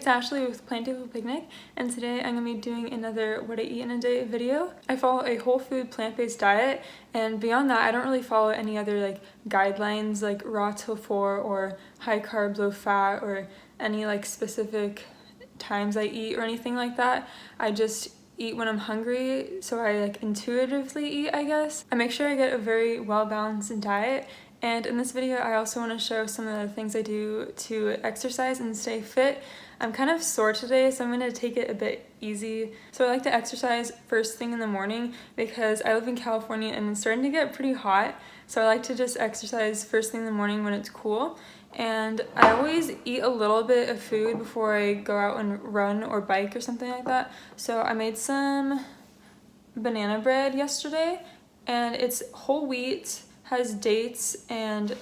it's Ashley with Plantiful Picnic, and today I'm going to be doing another what I eat in a day video. I follow a whole food plant-based diet, and beyond that I don't really follow any other like guidelines like raw till 4 or high carb, low fat, or any like specific times I eat or anything like that. I just eat when I'm hungry, so I like intuitively eat, I guess. I make sure I get a very well-balanced diet. And in this video, I also want to show some of the things I do to exercise and stay fit. I'm kind of sore today, so I'm going to take it a bit easy. So I like to exercise first thing in the morning because I live in California and it's starting to get pretty hot. So I like to just exercise first thing in the morning when it's cool. And I always eat a little bit of food before I go out and run or bike or something like that. So I made some banana bread yesterday, and it's whole wheat, has dates and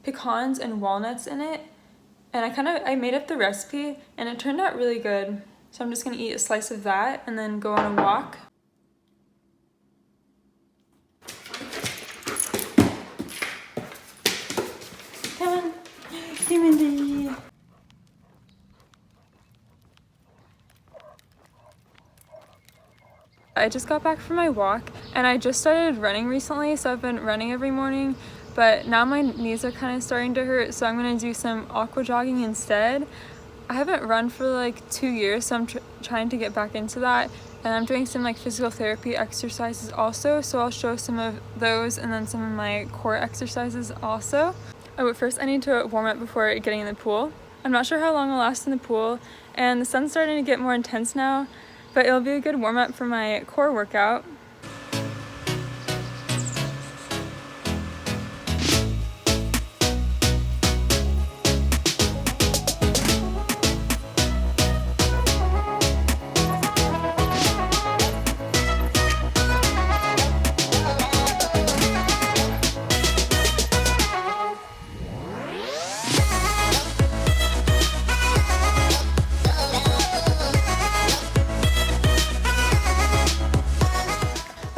pecans and walnuts in it, and I made up the recipe and it turned out really good. So I'm just gonna eat a slice of that and then go on a walk. Come on, hey Mindy. I just got back from my walk and I just started running recently, so I've been running every morning, but now my knees are kind of starting to hurt, so I'm going to do some aqua jogging instead. I haven't run for like 2 years, so I'm trying to get back into that, and I'm doing some like physical therapy exercises also, so I'll show some of those and then some of my core exercises also. Oh, but first I need to warm up before getting in the pool. I'm not sure how long I'll last in the pool, and the sun's starting to get more intense now, but it'll be a good warm-up for my core workout.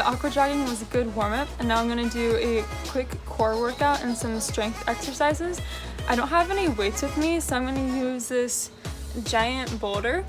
Aqua jogging was a good warm-up, and now I'm going to do a quick core workout and some strength exercises. I don't have any weights with me, so I'm going to use this giant boulder.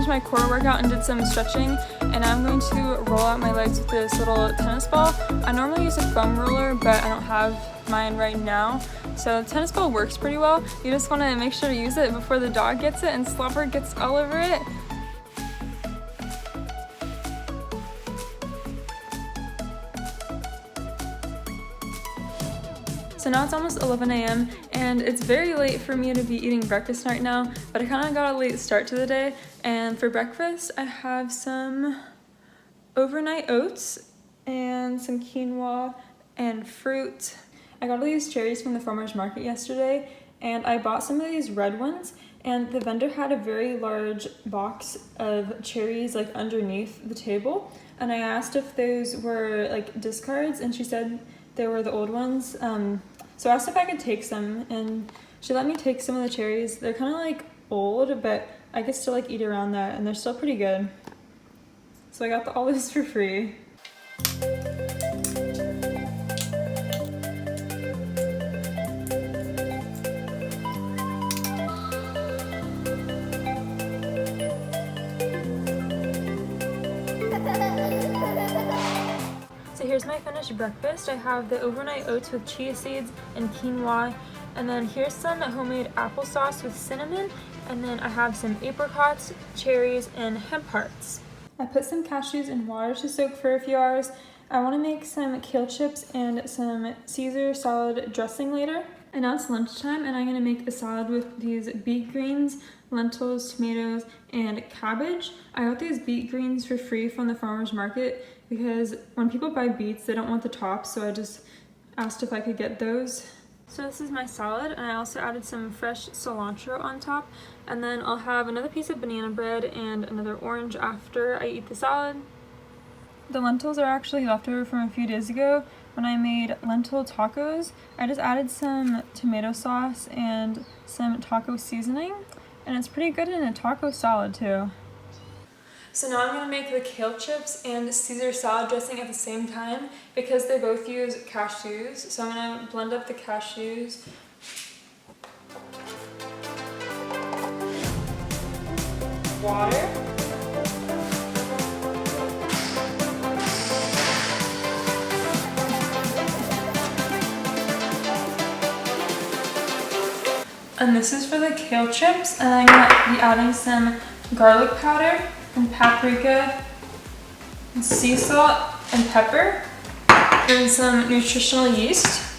finished my core workout and did some stretching, and I'm going to roll out my legs with this little tennis ball. I normally use a foam roller, but I don't have mine right now. So the tennis ball works pretty well. You just want to make sure to use it before the dog gets it and Slobber gets all over it. So now it's almost 11 a.m. and it's very late for me to be eating breakfast right now, but I kind of got a late start to the day. And for breakfast, I have some overnight oats and some quinoa and fruit. I got all these cherries from the farmer's market yesterday, and I bought some of these red ones, and the vendor had a very large box of cherries like underneath the table, and I asked if those were like discards, and she said they were the old ones. So I asked if I could take some, and she let me take some of the cherries. They're kind of like old, but I could still like eat around that, and they're still pretty good. So I got the olives for free. So here's my finished breakfast. I have the overnight oats with chia seeds and quinoa, and then here's some homemade applesauce with cinnamon, and then I have some apricots, cherries, and hemp hearts. I put some cashews in water to soak for a few hours. I want to make some kale chips and some Caesar salad dressing later. And now it's lunchtime, and I'm going to make a salad with these beet greens, lentils, tomatoes, and cabbage. I got these beet greens for free from the farmer's market because when people buy beets, they don't want the tops, so I just asked if I could get those. So this is my salad, and I also added some fresh cilantro on top, and then I'll have another piece of banana bread and another orange after I eat the salad. The lentils are actually leftover from a few days ago when I made lentil tacos. I just added some tomato sauce and some taco seasoning, and it's pretty good in a taco salad too. So now I'm going to make the kale chips and Caesar salad dressing at the same time because they both use cashews. So I'm going to blend up the cashews. Water. And this is for the kale chips, and I'm going to be adding some garlic powder and paprika and sea salt and pepper and some nutritional yeast.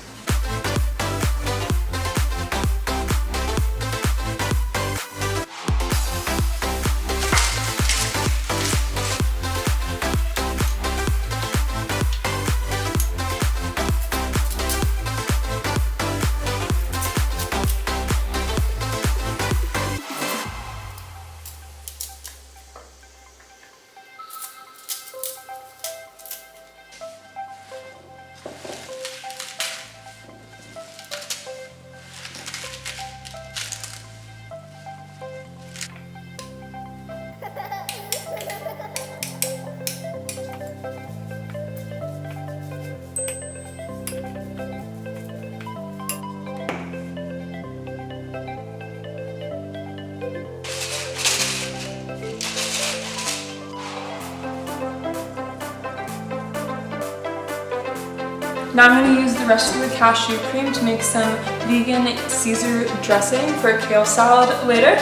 Now I'm going to use the rest of the cashew cream to make some vegan Caesar dressing for a kale salad later.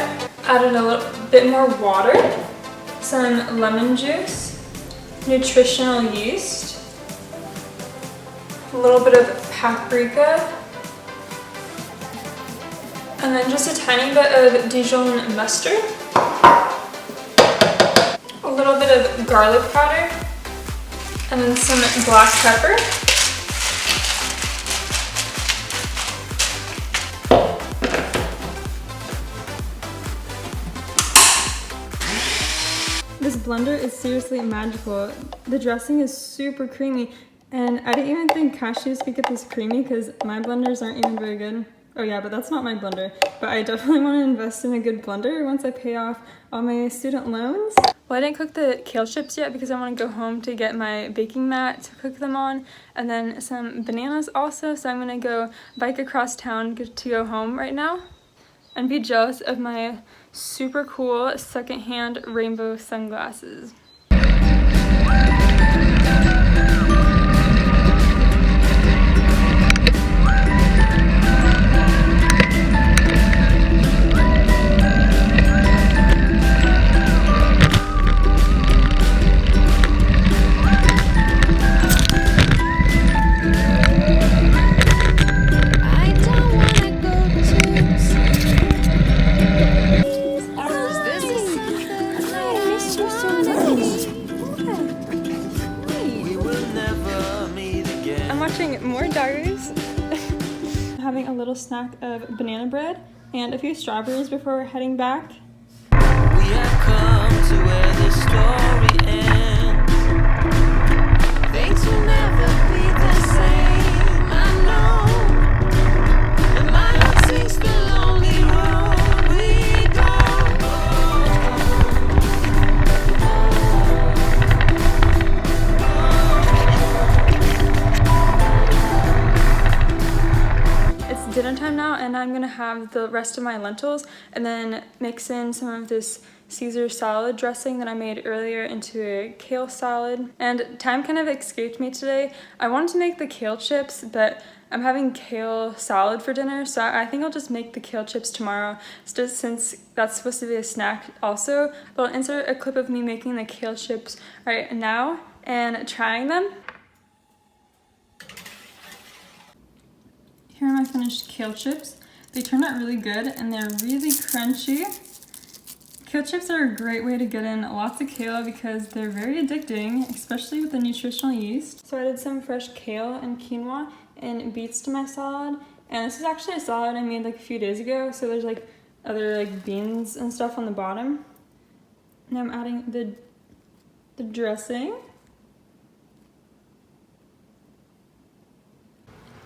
Added a little bit more water, some lemon juice, nutritional yeast, a little bit of paprika, and then just a tiny bit of Dijon mustard, a little bit of garlic powder, and then some black pepper. This blender is seriously magical. The dressing is super creamy, and I didn't even think cashews could get this creamy because my blenders aren't even very good. Oh yeah, but that's not my blender. But I definitely want to invest in a good blender once I pay off all my student loans. Well, I didn't cook the kale chips yet because I want to go home to get my baking mat to cook them on, and then some bananas also, so I'm going to go bike across town to go home right now and be jealous of my super cool secondhand rainbow sunglasses. I'm watching more diaries. Having a little snack of banana bread and a few strawberries before we're heading back. We have come to where the story ends. Things will never be the same, I know. And my heart sings the lonely road we go. It's dinner time now, and I'm gonna have the rest of my lentils and then mix in some of this Caesar salad dressing that I made earlier into a kale salad. And time kind of escaped me today. I wanted to make the kale chips, but I'm having kale salad for dinner, so I think I'll just make the kale chips tomorrow, just since that's supposed to be a snack also. But I'll insert a clip of me making the kale chips right now and trying them. Here are my finished kale chips. They turned out really good and they're really crunchy. Kale chips are a great way to get in lots of kale because they're very addicting, especially with the nutritional yeast. So I did some fresh kale and quinoa and beets to my salad. And this is actually a salad I made like a few days ago, so there's like other like beans and stuff on the bottom. Now I'm adding the dressing.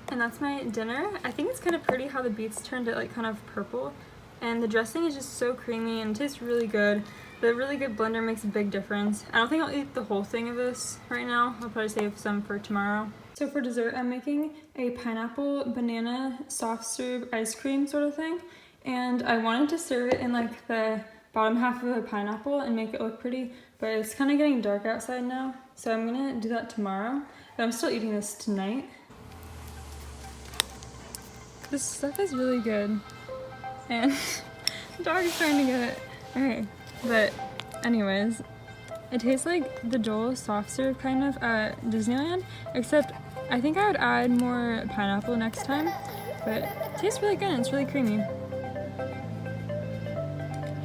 And that's my dinner. I think it's kind of pretty how the beets turned it like kind of purple. And the dressing is just so creamy and it tastes really good. The really good blender makes a big difference. I don't think I'll eat the whole thing of this right now. I'll probably save some for tomorrow. So for dessert, I'm making a pineapple banana soft serve ice cream sort of thing. And I wanted to serve it in like the bottom half of a pineapple and make it look pretty, but it's kind of getting dark outside now. So I'm gonna do that tomorrow, but I'm still eating this tonight. This stuff is really good. And the dog is trying to get it. Okay, but anyways, it tastes like the Joel soft serve kind of at Disneyland, except I think I would add more pineapple next time, but it tastes really good and it's really creamy.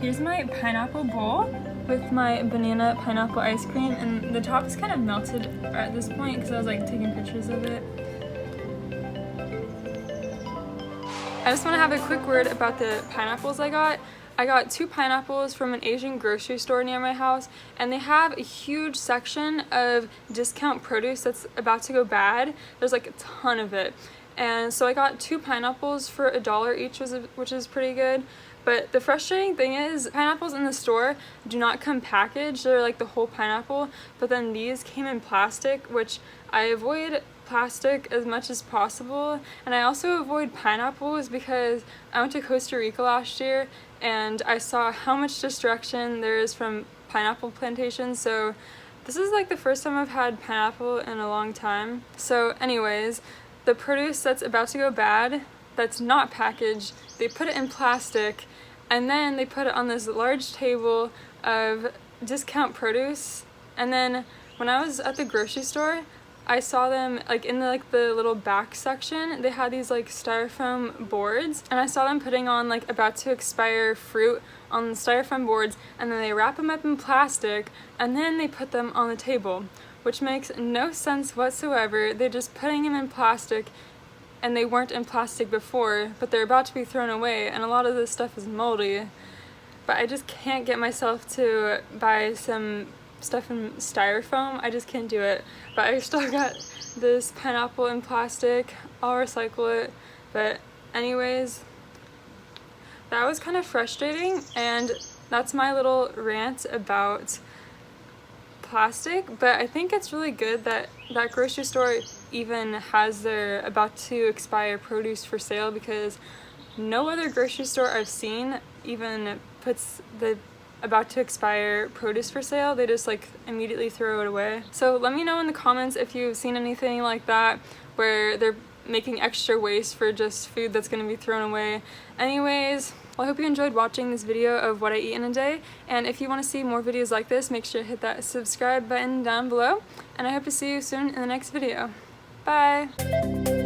Here's my pineapple bowl with my banana pineapple ice cream, and the top is kind of melted at this point because I was like taking pictures of it. I just want to have a quick word about the pineapples I got. I got 2 pineapples from an Asian grocery store near my house, and they have a huge section of discount produce that's about to go bad. There's like a ton of it. And so I got 2 pineapples for $1 each, which is pretty good. But the frustrating thing is pineapples in the store do not come packaged. They're like the whole pineapple, but then these came in plastic, which I avoid plastic as much as possible. And I also avoid pineapples because I went to Costa Rica last year and I saw how much destruction there is from pineapple plantations. So this is like the first time I've had pineapple in a long time. So anyways, the produce that's about to go bad, that's not packaged, they put it in plastic and then they put it on this large table of discount produce. And then when I was at the grocery store, I saw them like in the little back section, they had these like styrofoam boards, and I saw them putting on like about to expire fruit on the styrofoam boards, and then they wrap them up in plastic and then they put them on the table, which makes no sense whatsoever. They're just putting them in plastic, and they weren't in plastic before, but they're about to be thrown away, and a lot of this stuff is moldy. But I just can't get myself to buy some stuff in styrofoam. I just can't do it. But I still got this pineapple in plastic. I'll recycle it. But anyways, that was kind of frustrating, and that's my little rant about plastic. But I think it's really good that that grocery store even has their about to expire produce for sale, because no other grocery store I've seen even puts the about to expire produce for sale. They just like immediately throw it away. So let me know in the comments if you've seen anything like that where they're making extra waste for just food that's going to be thrown away. Anyways, well, I hope you enjoyed watching this video of what I eat in a day, and if you want to see more videos like this, make sure to hit that subscribe button down below, and I hope to see you soon in the next video. Bye!